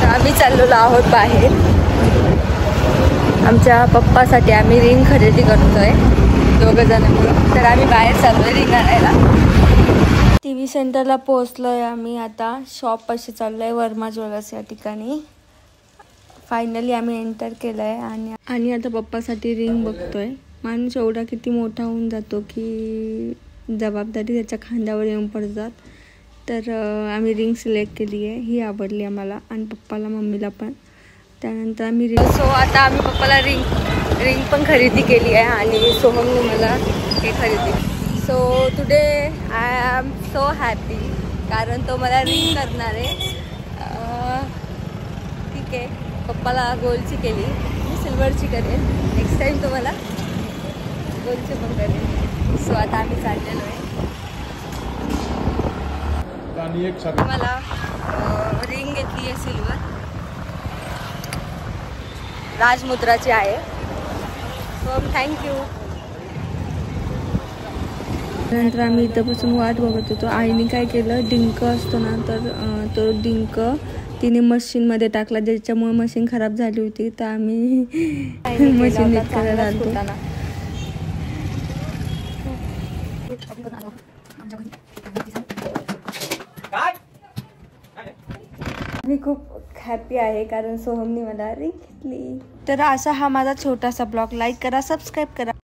तर आम्ही चाललेलो आहोत बाहेर. आमच्या पप्पासाठी आम्ही रिंग खरेदी करतोय दोघंजण मिळून. तर आम्ही बाहेर चाललोय रिंग आणायला. TV सेंटरला पोहोचलोय आम्ही. आता शॉप अशी चाललोय वर्मा ज्वेलर्स या ठिकाणी. फायनली आम्ही एंटर केलं आहे आणि आता पप्पासाठी रिंग बघतोय. माणूस एवढा किती मोठा होऊन जातो की जबाबदारी त्याच्या खांद्यावर येऊन पडतात. तर आम्ही रिंग सिलेक्ट केली आहे. ही आवडली आम्हाला आणि पप्पाला मम्मीला पण. त्यानंतर आम्ही आता आम्ही पप्पाला रिंग पण खरेदी केली आहे आणि सोहमने मला हे खरेदी. So today I am so happy कारण तो मला रिंग करणार आहे. ठीक आहे, पप्पाला गोल्डची केली, मी सिल्वरची करेन. नेक्स्ट टाईम तुम्हाला गोल्डची पण करेन. सो आता आम्ही चाललेलो आहे. मला रिंग घेतली आहे सिल्वर, राजमुद्राची आहे. So thank you. नंतर आम्ही इथंपासून वाट बघत होतो. आईने काय केलं, डिंक असतो ना, तर तो डिंक तिने मशीनमध्ये टाकला, ज्याच्यामुळे मशीन खराब झाली होती. तर आम्ही मशीन नीट करायला आलो. मी खूप हॅपी आहे कारण सोहमने मला रिंग घेतली. तर असा हा माझा छोटासा ब्लॉग. लाईक करा, सबस्क्राईब करा.